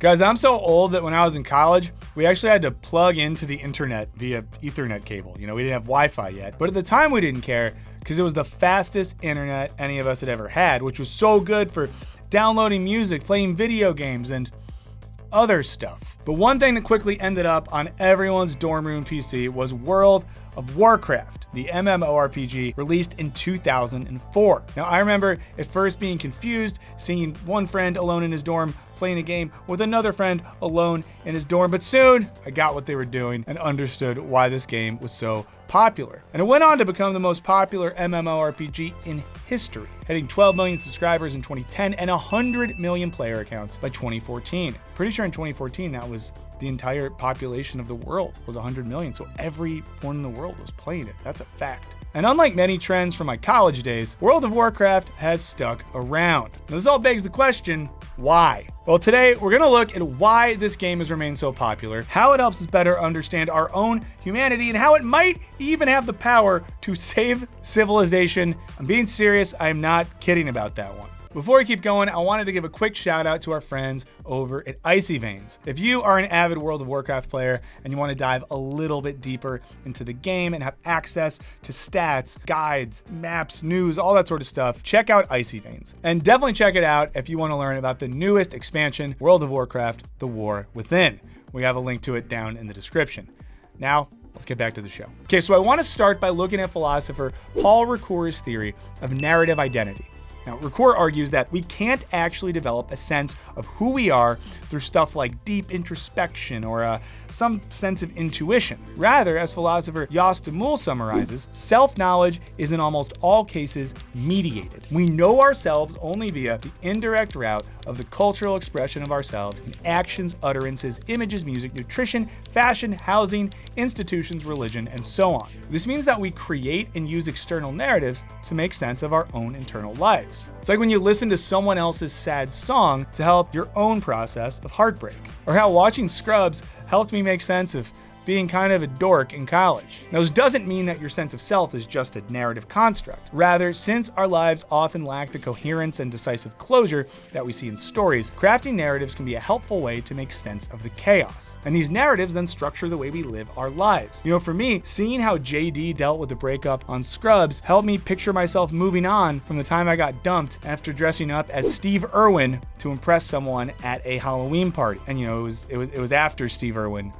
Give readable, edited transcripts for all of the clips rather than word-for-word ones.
Guys, I'm so old that when I was in college, we actually had to plug into the internet via Ethernet cable. We didn't have Wi-Fi yet, but at the time we didn't care because it was the fastest internet any of us had ever had, which was so good for downloading music, playing video games, and other stuff. But one thing that quickly ended up on everyone's dorm room PC was World of Warcraft, the MMORPG released in 2004. Now, I remember at first being confused, seeing one friend alone in his dorm playing a game with another friend alone in his dorm, but soon I got what they were doing and understood why this game was so popular. And it went on to become the most popular MMORPG in history, hitting 12 million subscribers in 2010 and 100 million player accounts by 2014. Pretty sure in 2014 that was the entire population of the world was 100 million, so everyone in the world was playing it. That's a fact. And unlike many trends from my college days, World of Warcraft has stuck around. Now, this all begs the question, why? Well, today we're gonna look at why this game has remained so popular, how it helps us better understand our own humanity, and how it might even have the power to save civilization. I'm being serious, I'm not kidding about that one. Before we keep going, I wanted to give a quick shout out to our friends over at Icy Veins. If you are an avid World of Warcraft player and you want to dive a little bit deeper into the game and have access to stats, guides, maps, news, all that sort of stuff, check out Icy Veins. And definitely check it out if you want to learn about the newest expansion, World of Warcraft, The War Within. We have a link to it down in the description. Now, let's get back to the show. Okay, so I want to start by looking at philosopher Paul Ricoeur's theory of narrative identity. Now, Ricoeur argues that we can't actually develop a sense of who we are through stuff like deep introspection or some sense of intuition. Rather, as philosopher Jos de Mol summarizes, self-knowledge is in almost all cases mediated. We know ourselves only via the indirect route of the cultural expression of ourselves in actions, utterances, images, music, nutrition, fashion, housing, institutions, religion, and so on. This means that we create and use external narratives to make sense of our own internal lives. It's like when you listen to someone else's sad song to help your own process of heartbreak, or how watching Scrubs helped me make sense of being kind of a dork in college. Now, this doesn't mean that your sense of self is just a narrative construct. Rather, since our lives often lack the coherence and decisive closure that we see in stories, crafting narratives can be a helpful way to make sense of the chaos. And these narratives then structure the way we live our lives. For me, seeing how JD dealt with the breakup on Scrubs helped me picture myself moving on from the time I got dumped after dressing up as Steve Irwin to impress someone at a Halloween party. And it was after Steve Irwin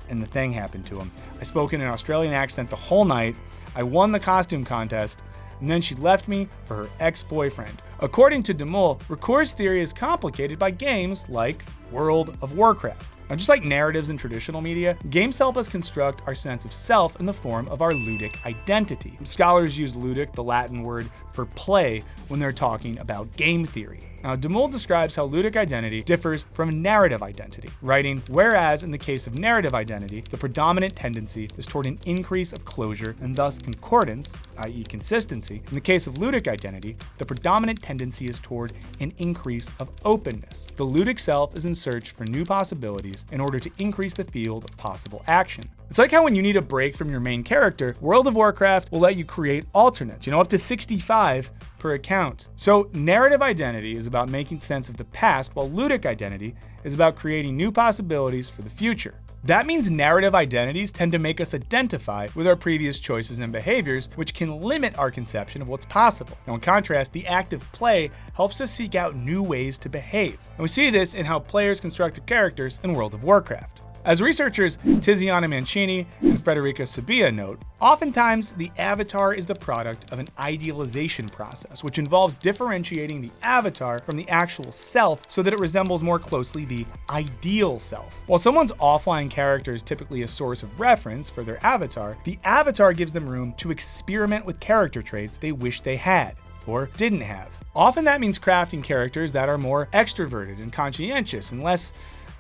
and the thing happened to him. I spoke in an Australian accent the whole night. I won the costume contest, and then she left me for her ex-boyfriend. According to de Mol, Ricoeur's theory is complicated by games like World of Warcraft. Now, just like narratives in traditional media, games help us construct our sense of self in the form of our ludic identity. Scholars use ludic, the Latin word for play, when they're talking about game theory. Now, de Mol describes how ludic identity differs from narrative identity, writing, whereas in the case of narrative identity, the predominant tendency is toward an increase of closure and thus concordance, i.e. consistency. In the case of ludic identity, the predominant tendency is toward an increase of openness. The ludic self is in search for new possibilities in order to increase the field of possible action. It's like how when you need a break from your main character, World of Warcraft will let you create alternates, up to 65 per account. So narrative identity is about making sense of the past, while ludic identity is about creating new possibilities for the future. That means narrative identities tend to make us identify with our previous choices and behaviors, which can limit our conception of what's possible. Now, in contrast, the act of play helps us seek out new ways to behave. And we see this in how players construct their characters in World of Warcraft. As researchers Tiziana Mancini and Federica Sabia note, oftentimes the avatar is the product of an idealization process, which involves differentiating the avatar from the actual self so that it resembles more closely the ideal self. While someone's offline character is typically a source of reference for their avatar, the avatar gives them room to experiment with character traits they wish they had or didn't have. Often that means crafting characters that are more extroverted and conscientious and less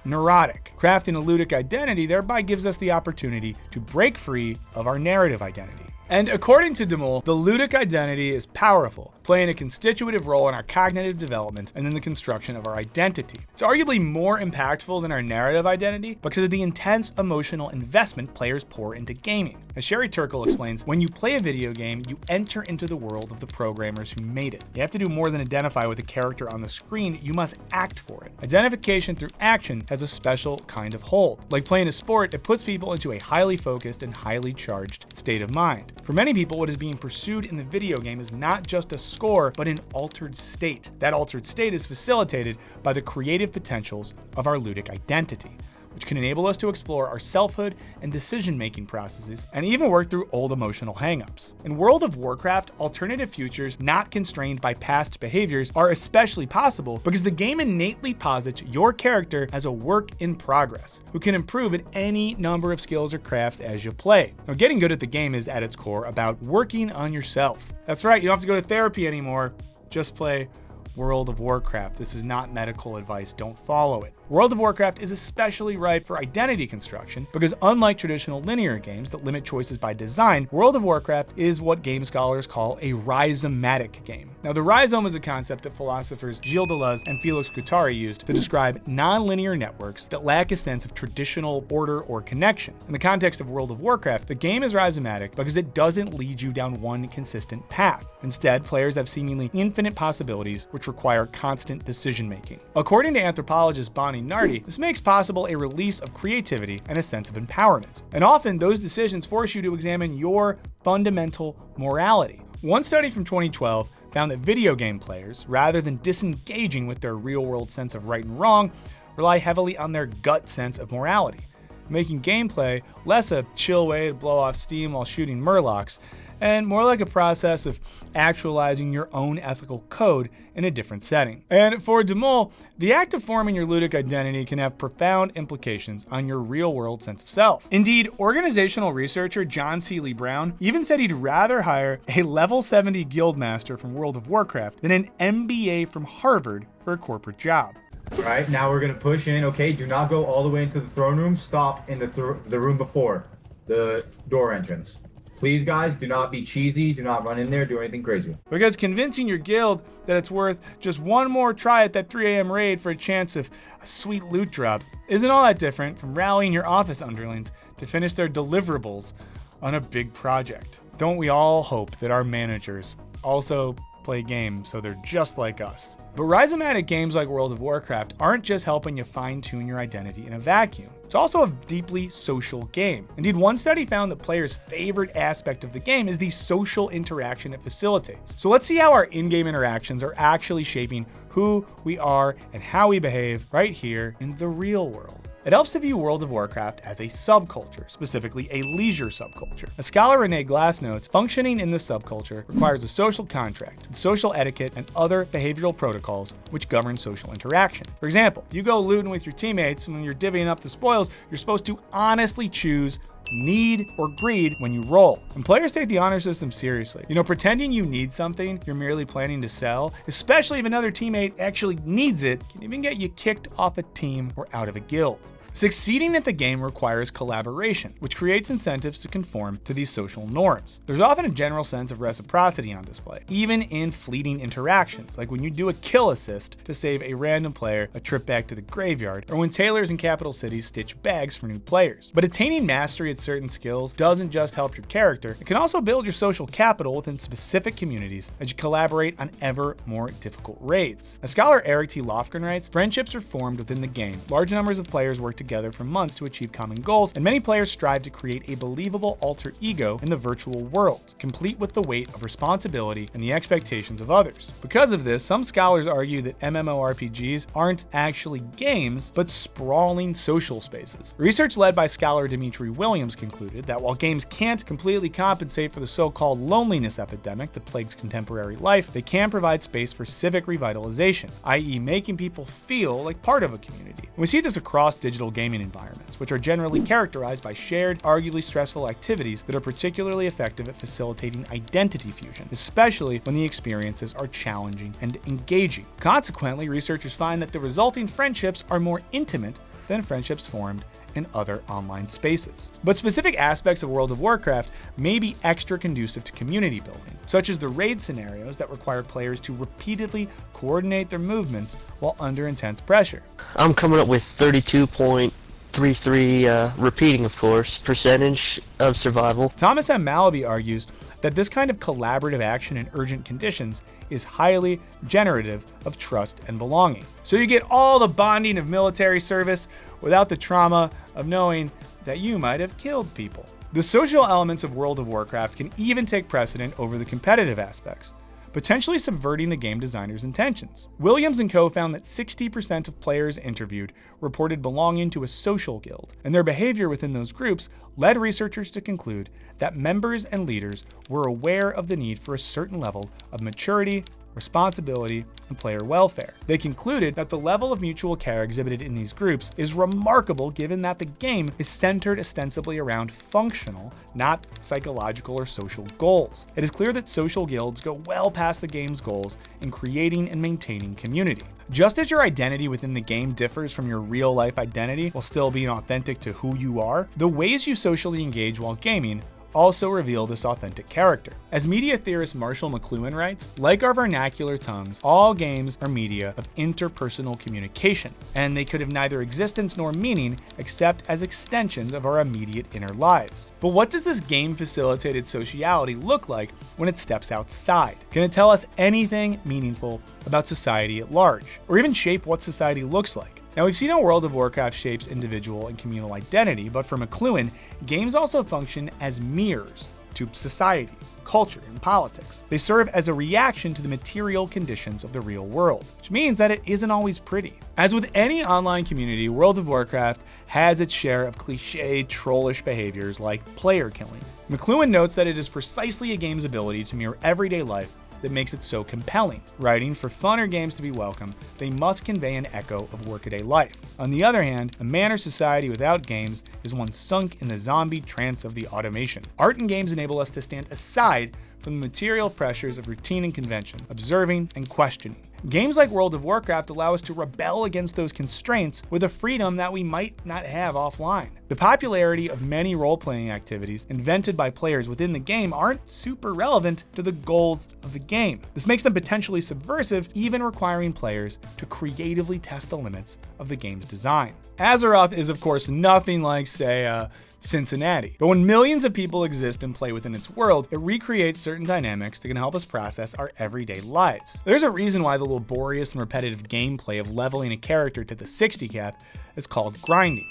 neurotic. Crafting a ludic identity thereby gives us the opportunity to break free of our narrative identity. And according to de Mol, the ludic identity is powerful. playing a constitutive role in our cognitive development and in the construction of our identity. It's arguably more impactful than our narrative identity because of the intense emotional investment players pour into gaming. As Sherry Turkle explains, when you play a video game, you enter into the world of the programmers who made it. You have to do more than identify with the character on the screen, you must act for it. Identification through action has a special kind of hold. Like playing a sport, it puts people into a highly focused and highly charged state of mind. For many people, what is being pursued in the video game is not just a score, but an altered state. That altered state is facilitated by the creative potentials of our ludic identity, which can enable us to explore our selfhood and decision-making processes, and even work through old emotional hangups. In World of Warcraft, alternative futures not constrained by past behaviors are especially possible because the game innately posits your character as a work in progress, who can improve at any number of skills or crafts as you play. Now, getting good at the game is at its core about working on yourself. That's right, you don't have to go to therapy anymore, just play World of Warcraft. This is not medical advice, don't follow it. World of Warcraft is especially ripe for identity construction because unlike traditional linear games that limit choices by design, World of Warcraft is what game scholars call a rhizomatic game. Now, the rhizome is a concept that philosophers Gilles Deleuze and Felix Guattari used to describe non-linear networks that lack a sense of traditional order or connection. In the context of World of Warcraft, the game is rhizomatic because it doesn't lead you down one consistent path. Instead, players have seemingly infinite possibilities which require constant decision-making. According to anthropologist Bonnie Nardi, this makes possible a release of creativity and a sense of empowerment. And often, those decisions force you to examine your fundamental morality. One study from 2012 found that video game players, rather than disengaging with their real-world sense of right and wrong, rely heavily on their gut sense of morality, making gameplay less a chill way to blow off steam while shooting murlocs, and more like a process of actualizing your own ethical code in a different setting. And for De Mol, the act of forming your ludic identity can have profound implications on your real-world sense of self. Indeed, organizational researcher John Seeley Brown even said he'd rather hire a level 70 guildmaster from World of Warcraft than an MBA from Harvard for a corporate job. All right, now we're gonna push in. Okay, do not go all the way into the throne room. Stop in the room before the door entrance. Please, guys, do not be cheesy. Do not run in there, do anything crazy. Because convincing your guild that it's worth just one more try at that 3 a.m. raid for a chance of a sweet loot drop isn't all that different from rallying your office underlings to finish their deliverables on a big project. Don't we all hope that our managers also play games so they're just like us? But rhizomatic games like World of Warcraft aren't just helping you fine-tune your identity in a vacuum. It's also a deeply social game. Indeed, one study found that players' favorite aspect of the game is the social interaction it facilitates. So let's see how our in-game interactions are actually shaping who we are and how we behave right here in the real world. It helps to view World of Warcraft as a subculture, specifically a leisure subculture. As scholar Renee Glass notes, functioning in the subculture requires a social contract, social etiquette, and other behavioral protocols which govern social interaction. For example, you go looting with your teammates, and when you're divvying up the spoils, you're supposed to honestly choose need or greed when you roll. And players take the honor system seriously. You know, pretending you need something you're merely planning to sell, especially if another teammate actually needs it, can even get you kicked off a team or out of a guild. Succeeding at the game requires collaboration, which creates incentives to conform to these social norms. There's often a general sense of reciprocity on display, even in fleeting interactions, like when you do a kill assist to save a random player a trip back to the graveyard, or when tailors in capital cities stitch bags for new players. But attaining mastery at certain skills doesn't just help your character, it can also build your social capital within specific communities as you collaborate on ever more difficult raids. As scholar Eric T. Lofgren writes, friendships are formed within the game. Large numbers of players work together for months to achieve common goals, and many players strive to create a believable alter ego in the virtual world, complete with the weight of responsibility and the expectations of others. Because of this, some scholars argue that MMORPGs aren't actually games, but sprawling social spaces. Research led by scholar Dimitri Williams concluded that while games can't completely compensate for the so-called loneliness epidemic that plagues contemporary life, they can provide space for civic revitalization, i.e. making people feel like part of a community. And we see this across digital gaming environments, which are generally characterized by shared, arguably stressful activities that are particularly effective at facilitating identity fusion, especially when the experiences are challenging and engaging. Consequently, researchers find that the resulting friendships are more intimate than friendships formed in other online spaces. But specific aspects of World of Warcraft may be extra conducive to community building, such as the raid scenarios that require players to repeatedly coordinate their movements while under intense pressure. I'm coming up with 32.33, repeating of course, percentage of survival. Thomas M. Malaby argues that this kind of collaborative action in urgent conditions is highly generative of trust and belonging. So you get all the bonding of military service without the trauma of knowing that you might have killed people. The social elements of World of Warcraft can even take precedent over the competitive aspects, potentially subverting the game designer's intentions. Williams & Co. found that 60% of players interviewed reported belonging to a social guild, and their behavior within those groups led researchers to conclude that members and leaders were aware of the need for a certain level of maturity, responsibility, and player welfare. They concluded that the level of mutual care exhibited in these groups is remarkable given that the game is centered ostensibly around functional, not psychological or social goals. It is clear that social guilds go well past the game's goals in creating and maintaining community. Just as your identity within the game differs from your real-life identity while still being authentic to who you are, the ways you socially engage while gaming also reveal this authentic character. As media theorist Marshall McLuhan writes, like our vernacular tongues, all games are media of interpersonal communication, and they could have neither existence nor meaning except as extensions of our immediate inner lives. But what does this game-facilitated sociality look like when it steps outside? Can it tell us anything meaningful about society at large, or even shape what society looks like? Now, we've seen how World of Warcraft shapes individual and communal identity, but for McLuhan, games also function as mirrors to society, culture, and politics. They serve as a reaction to the material conditions of the real world, which means that it isn't always pretty. As with any online community, World of Warcraft has its share of cliched, trollish behaviors like player killing. McLuhan notes that it is precisely a game's ability to mirror everyday life that makes it so compelling. Writing for fun or games to be welcome, they must convey an echo of workaday life. On the other hand, a man or society without games is one sunk in the zombie trance of the automation. Art and games enable us to stand aside from the material pressures of routine and convention, observing and questioning. Games like World of Warcraft allow us to rebel against those constraints with a freedom that we might not have offline. The popularity of many role-playing activities invented by players within the game aren't super relevant to the goals of the game. This makes them potentially subversive, even requiring players to creatively test the limits of the game's design. Azeroth is, of course, nothing like, say, Cincinnati. But when millions of people exist and play within its world, it recreates certain dynamics that can help us process our everyday lives. There's a reason why the laborious and repetitive gameplay of leveling a character to the 60 cap is called grinding.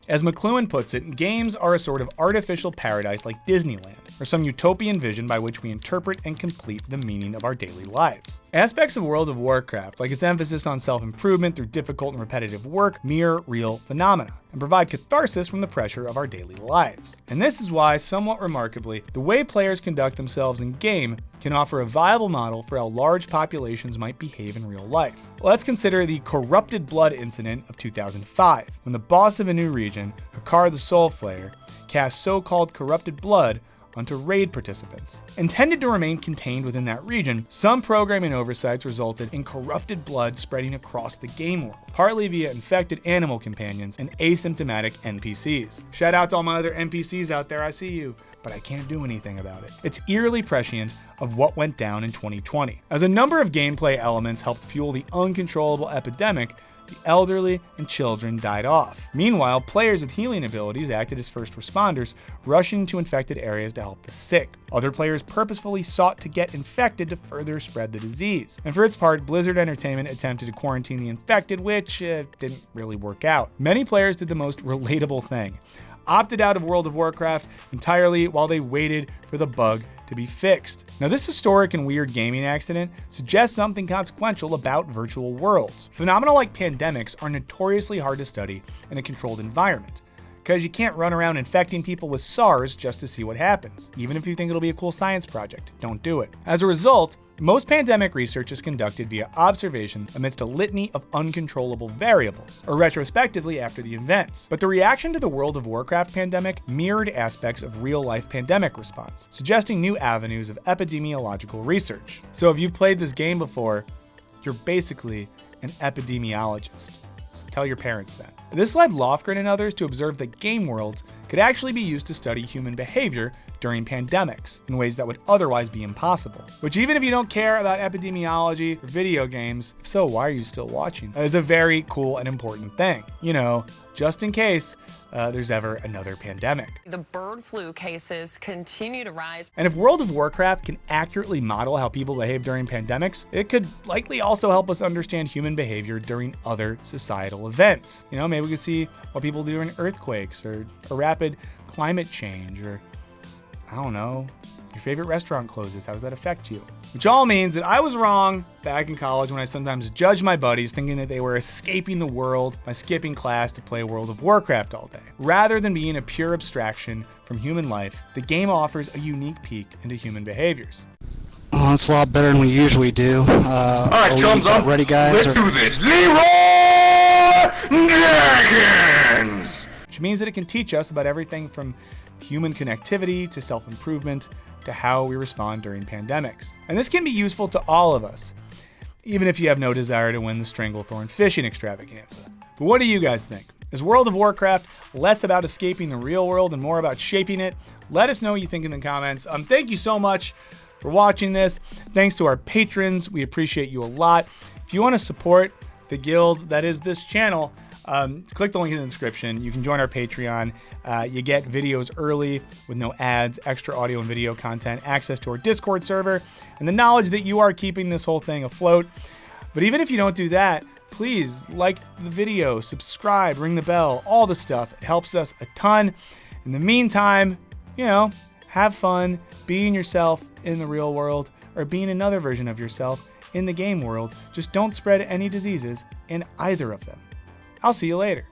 As McLuhan puts it, games are a sort of artificial paradise like Disneyland, or some utopian vision by which we interpret and complete the meaning of our daily lives. Aspects of World of Warcraft, like its emphasis on self-improvement through difficult and repetitive work, mirror real phenomena, and provide catharsis from the pressure of our daily lives. And this is why, somewhat remarkably, the way players conduct themselves in game can offer a viable model for how large populations might behave in real life. Let's consider the Corrupted Blood incident of 2005, when the boss of a new region, Hakar the Soulflayer, cast so-called corrupted blood onto raid participants. Intended to remain contained within that region, some programming oversights resulted in corrupted blood spreading across the game world, partly via infected animal companions and asymptomatic NPCs. Shout out to all my other NPCs out there, I see you, but I can't do anything about it. It's eerily prescient of what went down in 2020. As a number of gameplay elements helped fuel the uncontrollable epidemic, the elderly and children died off. Meanwhile, players with healing abilities acted as first responders, rushing to infected areas to help the sick. Other players purposefully sought to get infected to further spread the disease. And for its part, Blizzard Entertainment attempted to quarantine the infected, which didn't really work out. Many players did the most relatable thing: opted out of World of Warcraft entirely while they waited for the bug to be fixed. Now, this historic and weird gaming accident suggests something consequential about virtual worlds. Phenomena like pandemics are notoriously hard to study in a controlled environment, because you can't run around infecting people with SARS just to see what happens. Even if you think it'll be a cool science project, don't do it. As a result, most pandemic research is conducted via observation amidst a litany of uncontrollable variables, or retrospectively after the events. But the reaction to the World of Warcraft pandemic mirrored aspects of real-life pandemic response, suggesting new avenues of epidemiological research. So if you've played this game before, you're basically an epidemiologist. So tell your parents that. This led Lofgren and others to observe that game worlds could actually be used to study human behavior during pandemics in ways that would otherwise be impossible. Which, even if you don't care about epidemiology or video games, if so, why are you still watching? Is a very cool and important thing. You know, just in case there's ever another pandemic. The bird flu cases continue to rise. And if World of Warcraft can accurately model how people behave during pandemics, it could likely also help us understand human behavior during other societal events. You know, maybe we could see what people do during earthquakes or a rapid climate change, or I don't know, your favorite restaurant closes. How does that affect you? Which all means that I was wrong back in college when I sometimes judged my buddies thinking that they were escaping the world by skipping class to play World of Warcraft all day. Rather than being a pure abstraction from human life, the game offers a unique peek into human behaviors. Well, it's a lot better than we usually do. All right, thumbs up. Ready, guys? Let's do this. Leroy Dragons! Which means that it can teach us about everything from human connectivity to self-improvement to how we respond during pandemics. And this can be useful to all of us, even if you have no desire to win the Stranglethorn fishing extravaganza. But what do you guys think? Is World of Warcraft less about escaping the real world and more about shaping it? Let us know what you think in the comments. Thank you so much for watching this. Thanks to our patrons. We appreciate you a lot. If you want to support the guild that is this channel, click the link in the description. You can join our Patreon. You get videos early with no ads, extra audio and video content, access to our Discord server, and the knowledge that you are keeping this whole thing afloat. But even if you don't do that, please like the video, subscribe, ring the bell, all the stuff. It helps us a ton. In the meantime, you know, have fun being yourself in the real world or being another version of yourself in the game world. Just don't spread any diseases in either of them. I'll see you later.